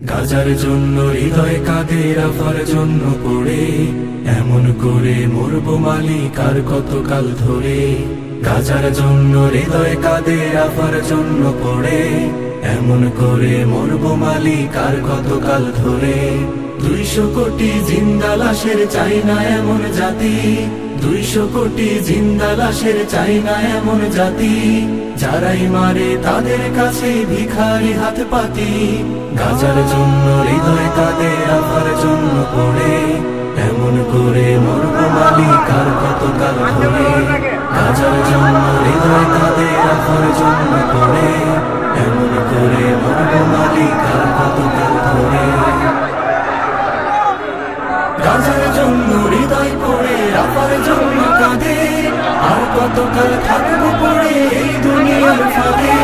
গাজার জন্য হৃদয় কাঁদে, রাফার জন্য পড়ে এমন করে মরবো মালিক আর কতকাল ধরে। গাজার জন্য হৃদয় কাঁদে, রাফার জন্য পড়ে এমন করে মরবো মালিক আর কতকাল ধরে। 200 কোটি জিন্দা লাশের চাই না এমন জাতি, 200 কোটি জিন্দা লাশের চাই না এমন জাতি, যারাই মারে তাদের কাছে ভিখারি হাত পাতি। গাজার জন্য হৃদয় কাঁদে, রাফার জন্য পড়ে এমন করে মরবো মালিক আর কতকাল ধরে। গাজার জন্য হৃদয় কাঁদে, রাফার জন্য পড়ে এমন করে মরবো মালিক আর কতকাল ধরে। গাজার জন্য হৃদয় পড়ে, রাফার জন্য কাঁদে, আর কতকাল থাকবো পড়ে এই দুনিয়ার ফাঁদে।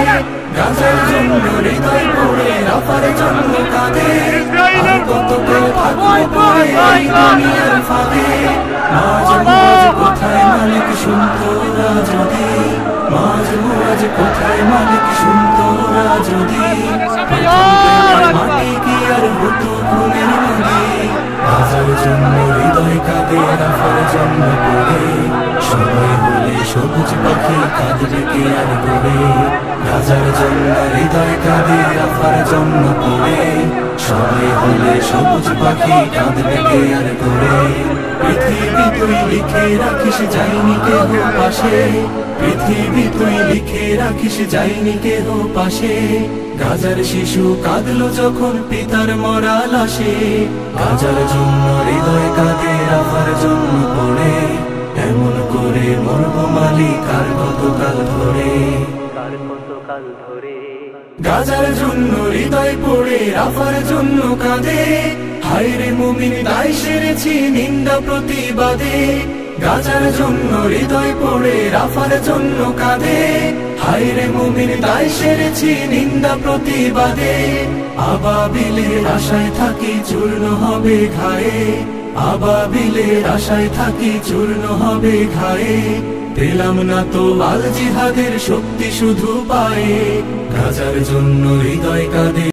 গাজার জন্য হৃদয় পড়ে, রাফার জন্য কাঁদে, আর কতকাল থাকবো পড়ে এই দুনিয়ার ফাঁদে। মাঝ মাঝ কোথায় মালিক শুনতোরা যদি, মাঝ মাঝ কোথায় মালিক শুনতোরা যদি, মাটি কি আর হতো খুনের নদী। গাজার জন্য হৃদয় কাঁদে, রাফার জন্য পড়ে সময় হলে সবুজ পাখি কাঁদবে কে আর করে। গাজার জন্য হৃদয় কাঁদে, রাফার জন্য পড়ে সময় হলে সবুজ পাখি কাঁদবে কে আর করে। পৃথিবী তুই লিখে রাখিস যাইনি কেহ পাশে, পৃথিবী তুই লিখে রাখিস যাইনি কেহ পাশে। গাজার শিশু কাঁদলো যখন পিতার মরা লাশে। গাজার জন্য হৃদয় কাঁদে, রাফার জন্য পড়ে এমন করে মরবো মালিক আর কতকাল ধরে। গাজার জন্য হৃদয় পড়ে, রাফার জন্য কাঁদে, হায়রে মুমিন দায় সেরেছি নিন্দা প্রতিবাদে। গাজার জন্য হৃদয় পড়ে, রাফার জন্য কাঁদে, হায়রে মুমিন দায় সেরেছি নিন্দা প্রতিবাদে। আবাবিলের আশায় থাকি চূর্ণ হবে ঘায়ে, আবাবিলের আশায় থাকি চূর্ণ হবে ঘায়ে। পেলাম না তো আল জিহাদের শক্তি শুধু পায়ে। গাজার জন্য হৃদয় কাঁদে।